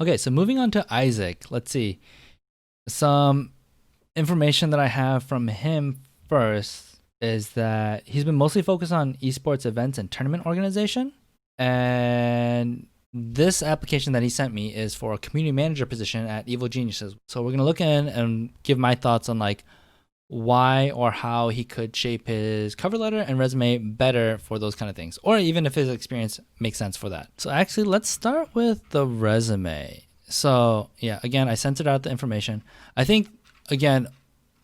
Okay, so moving on to Isaac. Let's see. Some information that I have from him first is that he's been mostly focused on esports events and tournament organization. And this application that he sent me is for a community manager position at Evil Geniuses. So we're going to look in and give my thoughts on like why or how he could shape his cover letter and resume better for those kind of things, or even if his experience makes sense for that. So actually, let's start with the resume. So yeah, again, I censored out the information. I think, again,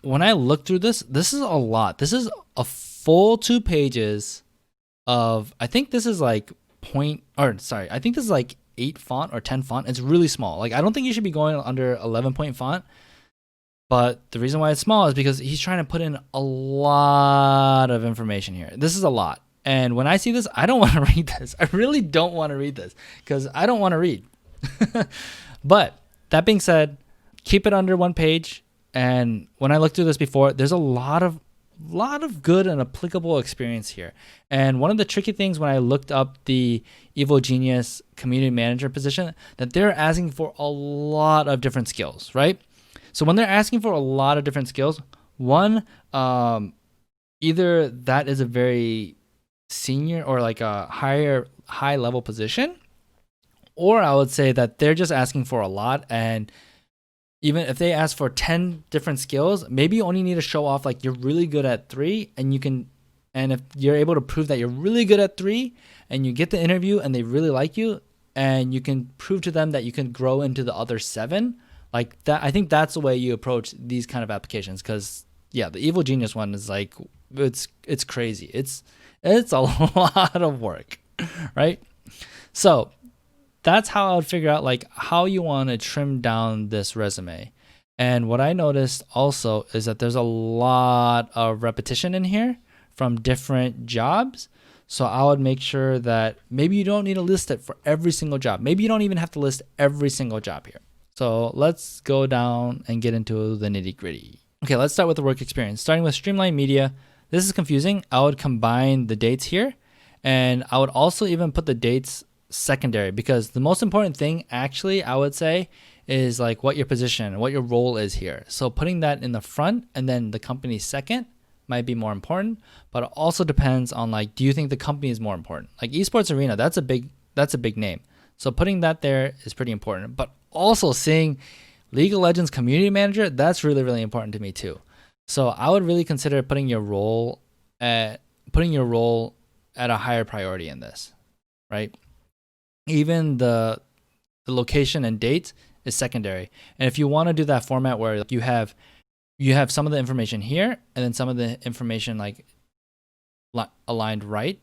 when I look through this, this is a lot. This is a full 2 pages of, I think this is like I think this is like 8 font or 10 font. It's really small. Like, I don't think you should be going under 11 point font. But the reason why it's small is because he's trying to put in a lot of information here. This is a lot. And when I see this, I don't want to read this. I really don't want to read this because I don't want to read. But that being said, keep it under 1 page. And when I looked through this before, there's a lot of good and applicable experience here. And one of the tricky things when I looked up the Evil Genius community manager position, that they're asking for a lot of different skills, right? So when they're asking for a lot of different skills, one, either that is a very senior or like a high level position, or I would say that they're just asking for a lot. And even if they ask for 10 different skills, maybe you only need to show off like you're really good at 3, and if you're able to prove that you're really good at 3 and you get the interview and they really like you and you can prove to them that you can grow into the other 7, like that, I think that's the way you approach these kind of applications. Because yeah, the Evil Genius one is like, it's crazy. It's a lot of work, right? So that's how I would figure out like how you want to trim down this resume. And what I noticed also is that there's a lot of repetition in here from different jobs. So I would make sure that maybe you don't need to list it for every single job. Maybe you don't even have to list every single job here. So let's go down and get into the nitty gritty. Okay, let's start with the work experience. Starting with Streamline Media. This is confusing. I would combine the dates here, and I would also even put the dates secondary, because the most important thing actually, I would say, is like what your position, what your role is here. So putting that in the front and then the company second might be more important, but it also depends on like, do you think the company is more important? Like Esports Arena, that's a big name. So putting that there is pretty important. But also seeing League of Legends community manager, that's really, really important to me too. So I would really consider putting your role at a higher priority in this, right? Even the location and date is secondary. And if you want to do that format where like you have some of the information here and then some of the information like aligned right,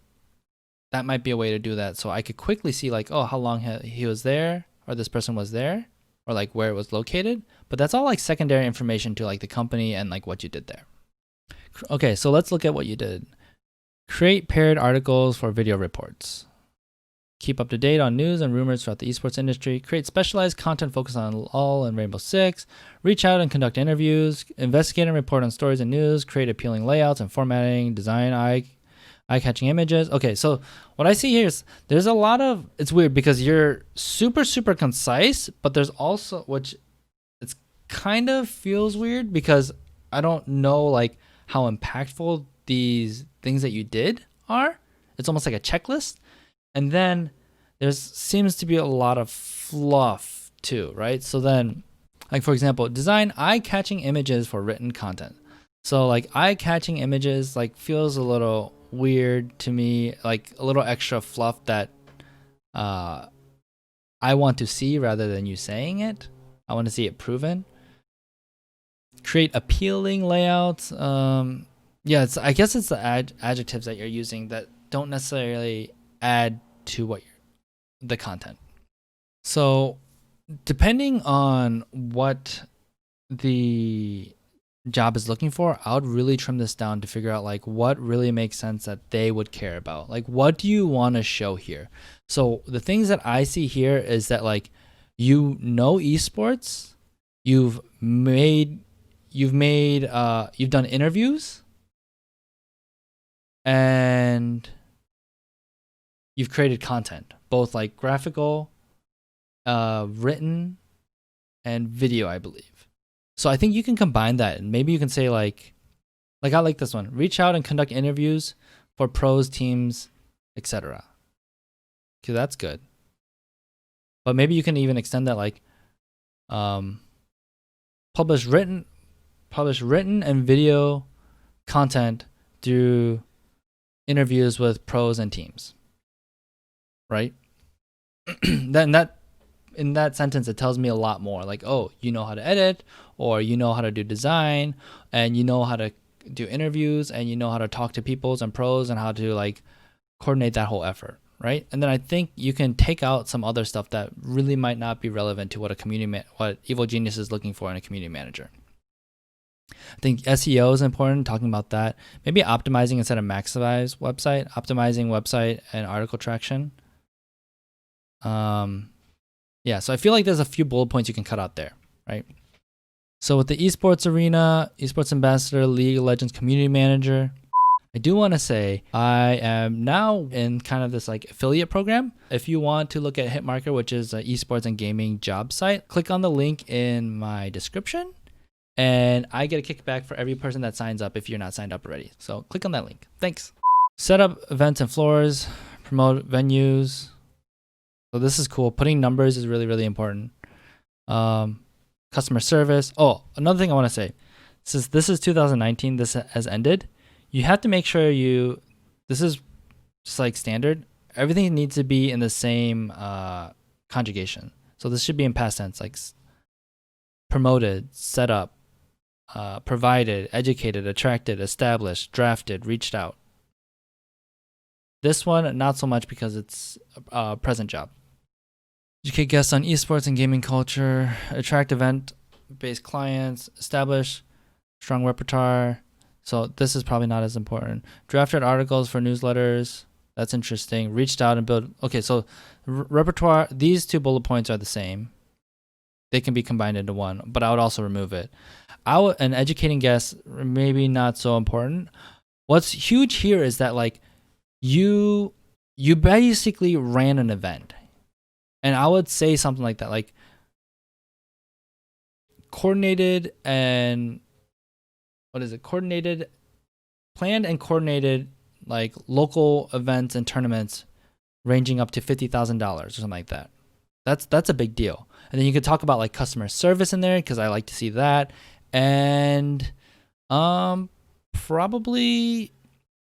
that might be a way to do that. So I could quickly see like, oh, how long he was there, or this person was there, or like where it was located. But that's all like secondary information to like the company and like what you did there. Okay, so let's look at what you did. Create paired articles for video reports. Keep up to date on news and rumors throughout the esports industry. Create specialized content focused on LoL and Rainbow Six. Reach out and conduct interviews. Investigate and report on stories and news. Create appealing layouts and formatting. Design eye-catching images. Okay, so what I see here is there's a lot of, it's weird because you're super, super concise, but there's also, which it's kind of feels weird because I don't know like how impactful these things that you did are. It's almost like a checklist. And then there seems to be a lot of fluff too, right? So then, like for example, design eye-catching images for written content. So like eye-catching images like feels a little weird to me, like a little extra fluff that I want to see rather than you saying it. I want to see it proven. Create appealing layouts. Yeah, I guess it's the adjectives that you're using that don't necessarily add to the content. So depending on what the job is looking for, I would really trim this down to figure out like what really makes sense that they would care about. Like, what do you want to show here? So the things that I see here is that like, you know, esports, you've done interviews, and you've created content, both like graphical written and video, I believe. So I think you can combine that, and maybe you can say like I like this one. Reach out and conduct interviews for pros, teams, etc. Okay, that's good. But maybe you can even extend that like publish written and video content through interviews with pros and teams. Right? Then that in that sentence it tells me a lot more. Like, oh, you know how to edit, or you know how to do design, and you know how to do interviews, and you know how to talk to peoples and pros, and how to like coordinate that whole effort, right? And then I think you can take out some other stuff that really might not be relevant to what what Evil Genius is looking for in a community manager. I think SEO is important, talking about that. Maybe optimizing instead of maximize website, optimizing website and article traction. Yeah, so I feel like there's a few bullet points you can cut out there, right? So with the esports arena, esports ambassador, League of Legends community manager, I do want to say I am now in kind of this like affiliate program. If you want to look at Hitmarker, which is an esports and gaming job site, click on the link in my description, and I get a kickback for every person that signs up if you're not signed up already. So click on that link. Thanks. Set up events and floors, promote venues. So this is cool. Putting numbers is really, really important. Customer service. Oh, another thing I want to say. Since this is 2019, this has ended. You have to make sure this is just like standard. Everything needs to be in the same conjugation. So this should be in past tense, like promoted, set up, provided, educated, attracted, established, drafted, reached out. This one, not so much because it's a present job. Educate guests on esports and gaming culture, attract event-based clients, establish strong repertoire. So this is probably not as important. Drafted articles for newsletters. That's interesting. Reached out and build. Okay, so repertoire, these two bullet points are the same. They can be combined into one, but I would also remove it. And educating guests, maybe not so important. What's huge here is that like you basically ran an event. And I would say something like that, like coordinated and planned and coordinated like local events and tournaments ranging up to $50,000 or something like that. That's a big deal. And then you could talk about like customer service in there, because I like to see that. And probably,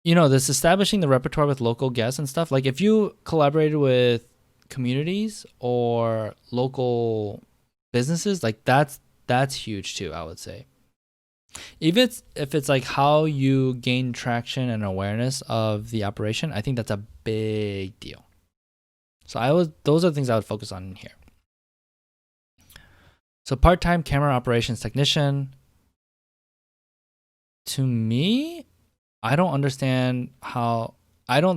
this establishing the repertoire with local guests and stuff. Like if you collaborated with communities or local businesses, like that's huge too, I would say. If it's like how you gain traction and awareness of the operation, I think that's a big deal. So those are the things I would focus on in here. So part-time camera operations technician. To me, I don't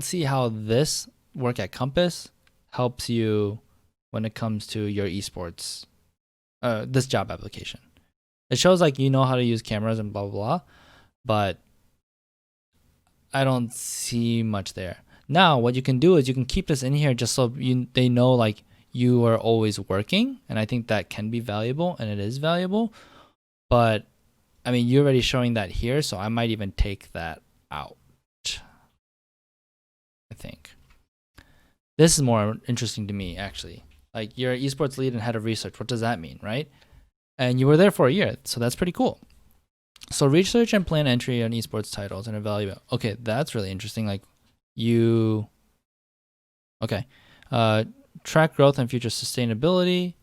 see how this work at Compass helps you when it comes to your esports, this job application. It shows like you know how to use cameras and blah, blah, blah, but I don't see much there. Now, what you can do is you can keep this in here just so they know like you are always working, and I think that can be valuable, and it is valuable. But, I mean, you're already showing that here, so I might even take that out, I think. This is more interesting to me, actually. Like, you're an esports lead and head of research. What does that mean, right? And you were there for a year, so that's pretty cool. So research and plan entry on esports titles and evaluate. Okay, that's really interesting. Like, track growth and future sustainability,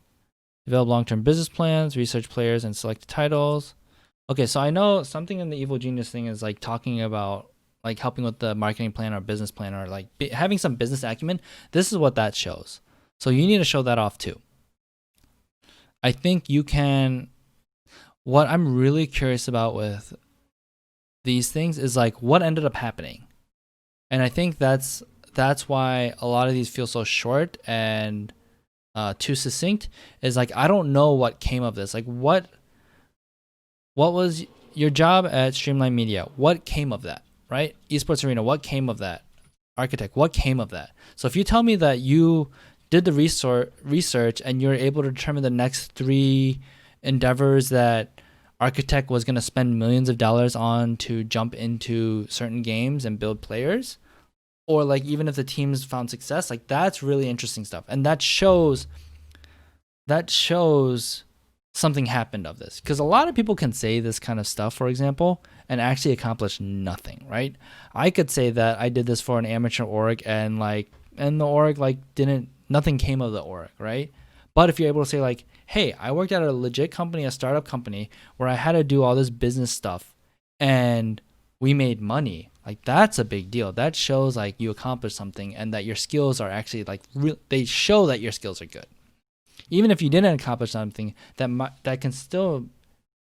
develop long-term business plans, research players and select titles. Okay, so I know something in the Evil Genius thing is like talking about like helping with the marketing plan or business plan, or like having some business acumen. This is what that shows. So you need to show that off too. I think you can. What I'm really curious about with these things is like what ended up happening. And I think that's why a lot of these feel so short and too succinct, is like I don't know what came of this. Like what was your job at Streamline Media? What came of that? Right? Esports Arena, what came of that? Architect, what came of that? So if you tell me that you did the research, and you're able to determine the next 3 endeavors that Architect was going to spend millions of dollars on to jump into certain games and build players, or like even if the teams found success, like that's really interesting stuff, and that shows something happened of this, because a lot of people can say this kind of stuff, for example, and actually accomplish nothing, right? I could say that I did this for an amateur org, and the org nothing came of the org, right? But if you're able to say like, hey, I worked at a legit company, a startup company, where I had to do all this business stuff and we made money, like that's a big deal. That shows like you accomplished something and that your skills are actually like they show that your skills are good. Even if you didn't accomplish something, that can still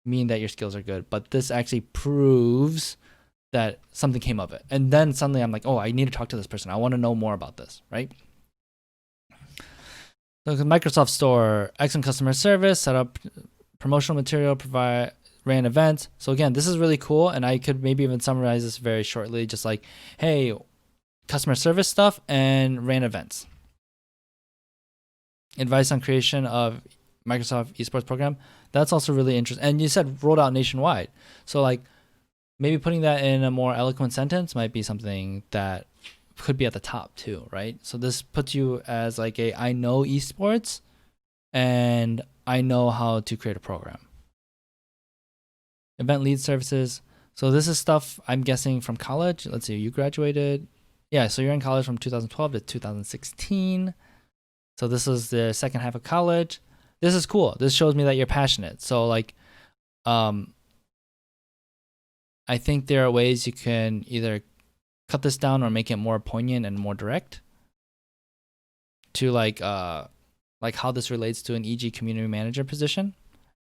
mean that your skills are good. But this actually proves that something came of it. And then suddenly I'm like, oh, I need to talk to this person. I want to know more about this, right? So the Microsoft Store, excellent customer service, set up promotional material, ran events. So again, this is really cool, and I could maybe even summarize this very shortly, just like, hey, customer service stuff and ran events. Advice on creation of Microsoft Esports program. That's also really interesting. And you said rolled out nationwide. So like maybe putting that in a more eloquent sentence might be something that could be at the top too, right? So this puts you as like I know esports and I know how to create a program. Event lead services. So this is stuff I'm guessing from college. Let's see, you graduated. Yeah, so you're in college from 2012 to 2016. So this is the second half of college. This is cool. This shows me that you're passionate. So like, I think there are ways you can either cut this down or make it more poignant and more direct to like how this relates to an EG community manager position,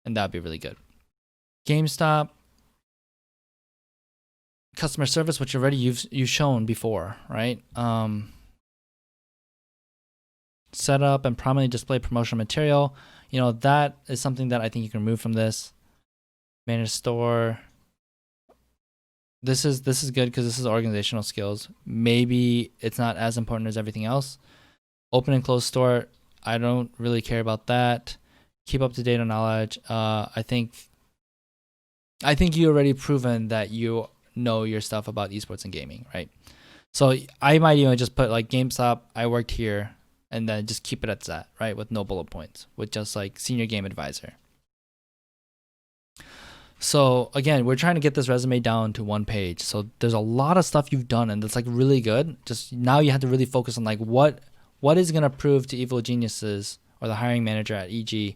and that'd be really good. GameStop, customer service, which already you've shown before, right? Set up and prominently display promotional material. You know, that is something that I think you can remove from this. Manage store. This is good because this is organizational skills. Maybe it's not as important as everything else. Open and close store, I don't really care about that. Keep up to date on knowledge. I think you already proven that you know your stuff about esports and gaming, right? So I might even just put like GameStop, I worked here, and then just keep it at that, right? With no bullet points, with just like senior game advisor. So again, we're trying to get this resume down to 1 page. So there's a lot of stuff you've done and that's like really good. Just now you have to really focus on like what is going to prove to evil geniuses or the hiring manager at EG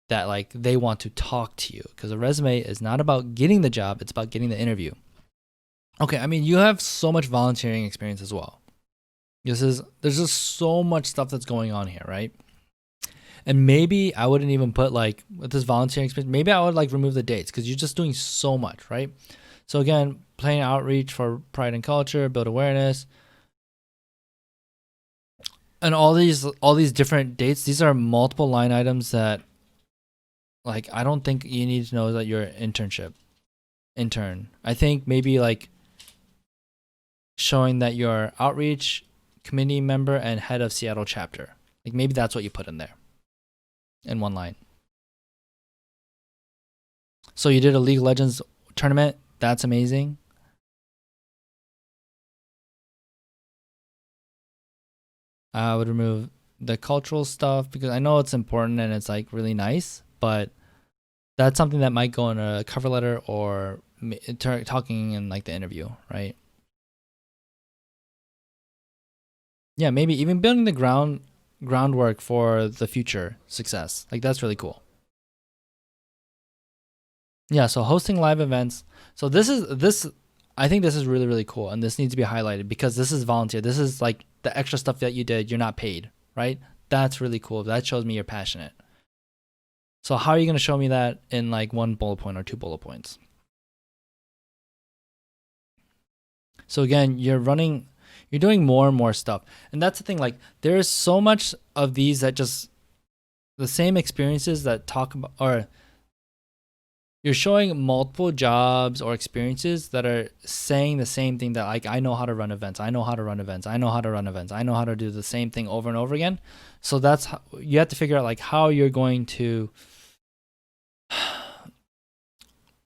that like they want to talk to you, because a resume is not about getting the job, it's about getting the interview. Okay, I mean, you have so much volunteering experience as well. There's just so much stuff that's going on here, right? And maybe I wouldn't even put like with this volunteering experience, maybe I would like remove the dates because you're just doing so much, right? So again, playing outreach for pride and culture, build awareness, and all these different dates. These are multiple line items that like I don't think you need to know that you're an intern. I think maybe like showing that you're outreach committee member and head of Seattle chapter. Like maybe that's what you put in there in one line. So you did a League of Legends tournament. That's amazing. I would remove the cultural stuff because I know it's important and it's like really nice, but that's something that might go in a cover letter or talking in like the interview, right? Yeah, maybe even building the groundwork for the future success. Like that's really cool. Yeah, so hosting live events. So this I think this is really, really cool, and this needs to be highlighted because this is volunteer. This is like the extra stuff that you did. You're not paid, right? That's really cool. That shows me you're passionate. So how are you going to show me that in like 1 bullet point or 2 bullet points? So again, you're doing more and more stuff. And that's the thing, like there's so much of these that just the same experiences that talk about, or you're showing multiple jobs or experiences that are saying the same thing, that like, I know how to run events, I know how to run events, I know how to run events, I know how to do the same thing over and over again. So that's how, you have to figure out like how you're going to,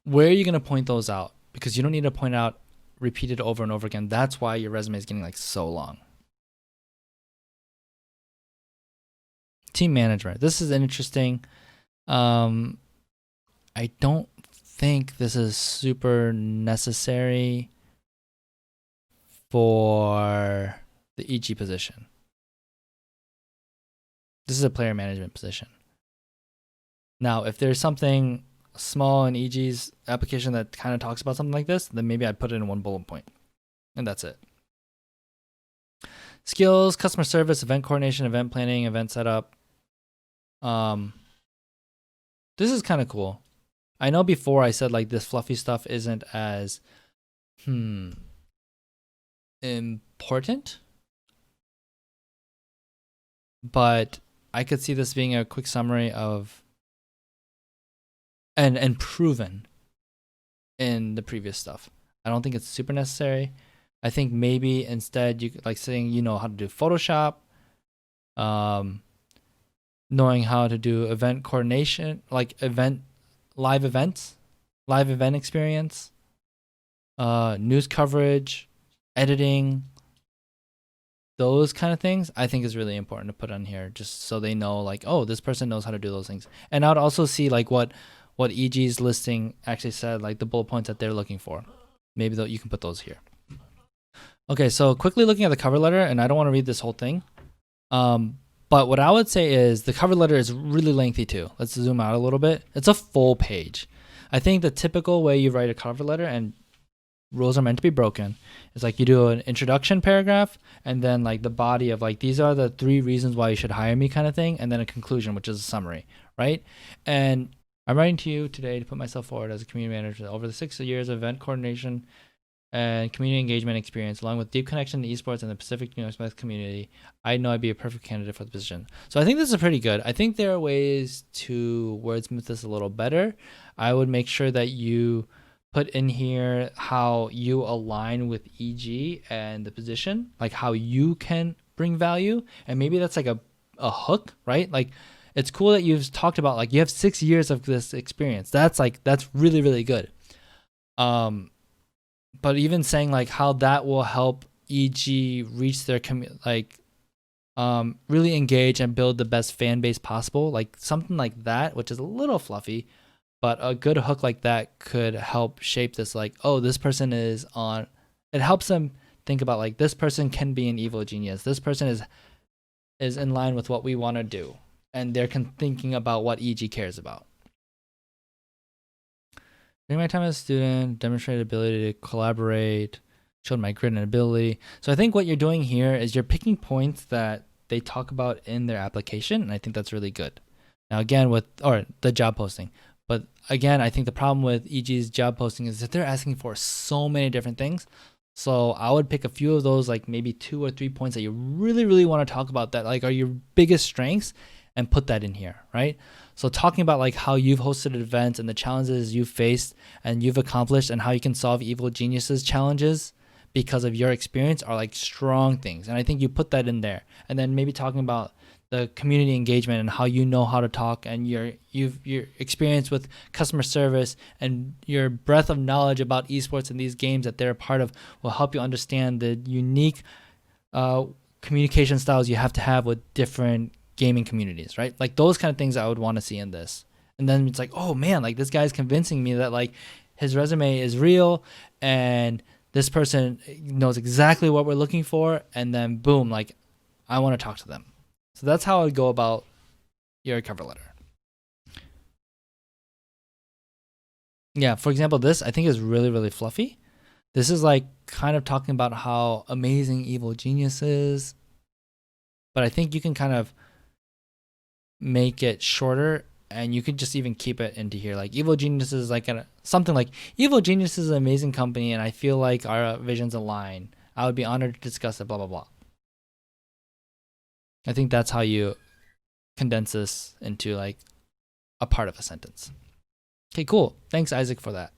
where are you going to point those out, because you don't need to point out repeated over and over again. That's why your resume is getting like so long. Team management. This is interesting. I don't think this is super necessary for the EG position. This is a player management position. Now, if there's something small in EG's application that kind of talks about something like this, then maybe I'd put it in one bullet point. And that's it. Skills, customer service, event coordination, event planning, event setup. This is kind of cool. I know before I said like this fluffy stuff isn't as important, but I could see this being a quick summary of and proven in the previous stuff. I don't think it's super necessary. I think maybe instead you like saying you know how to do Photoshop, knowing how to do event coordination, like live event experience, news coverage, editing, those kind of things, I think is really important to put on here, just so they know like, oh, this person knows how to do those things. And I would also see like what EG's listing actually said, like the bullet points that they're looking for. Maybe you can put those here. Okay, so quickly looking at the cover letter, and I don't want to read this whole thing. But what I would say is the cover letter is really lengthy too. Let's zoom out a little bit. It's a full page. I think the typical way you write a cover letter, and rules are meant to be broken, is like you do an introduction paragraph and then like the body of like, these are the 3 reasons why you should hire me kind of thing, and then a conclusion, which is a summary, right? And I'm writing to you today to put myself forward as a community manager. Over the 6 years of event coordination and community engagement experience, along with deep connection to esports and the Pacific Northwest community, I know I'd be a perfect candidate for the position. So I think this is pretty good. I think there are ways to wordsmith this a little better. I would make sure that you put in here how you align with EG and the position, like how you can bring value. And maybe that's like a hook, right? Like it's cool that you've talked about like you have 6 years of this experience. That's really, really good. But even saying like how that will help EG reach their really engage and build the best fan base possible, like something like that, which is a little fluffy, but a good hook like that could help shape this. Like, oh, this person is on. It helps them think about like this person can be an evil genius. This person is in line with what we want to do, and they're thinking about what EG cares about. During my time as a student, demonstrated ability to collaborate, showed my grit and ability. So I think what you're doing here is you're picking points that they talk about in their application, and I think that's really good. Now again, or the job posting. But again, I think the problem with EG's job posting is that they're asking for so many different things. So I would pick a few of those, like maybe 2 or 3 points that you really, really want to talk about that like are your biggest strengths, and put that in here, right? So talking about like how you've hosted events and the challenges you've faced and you've accomplished, and how you can solve evil geniuses challenges because of your experience are like strong things. And I think you put that in there. And then maybe talking about the community engagement and how you know how to talk, and your experience with customer service and your breadth of knowledge about esports and these games that they're a part of will help you understand the unique communication styles you have to have with different gaming communities, right? Like those kind of things I would want to see in this. And then it's like, oh man, like this guy's convincing me that like his resume is real and this person knows exactly what we're looking for, and then boom, like I want to talk to them. So that's how I would go about your cover letter. Yeah, for example, this I think is really, really fluffy. This is like kind of talking about how amazing evil genius is, but I think you can kind of make it shorter, and you could just even keep it into here. Like evil genius is like something like evil genius is an amazing company, and I feel like our visions align. I would be honored to discuss it, blah, blah, blah. I think that's how you condense this into like a part of a sentence. Okay, cool. Thanks, Isaac, for that.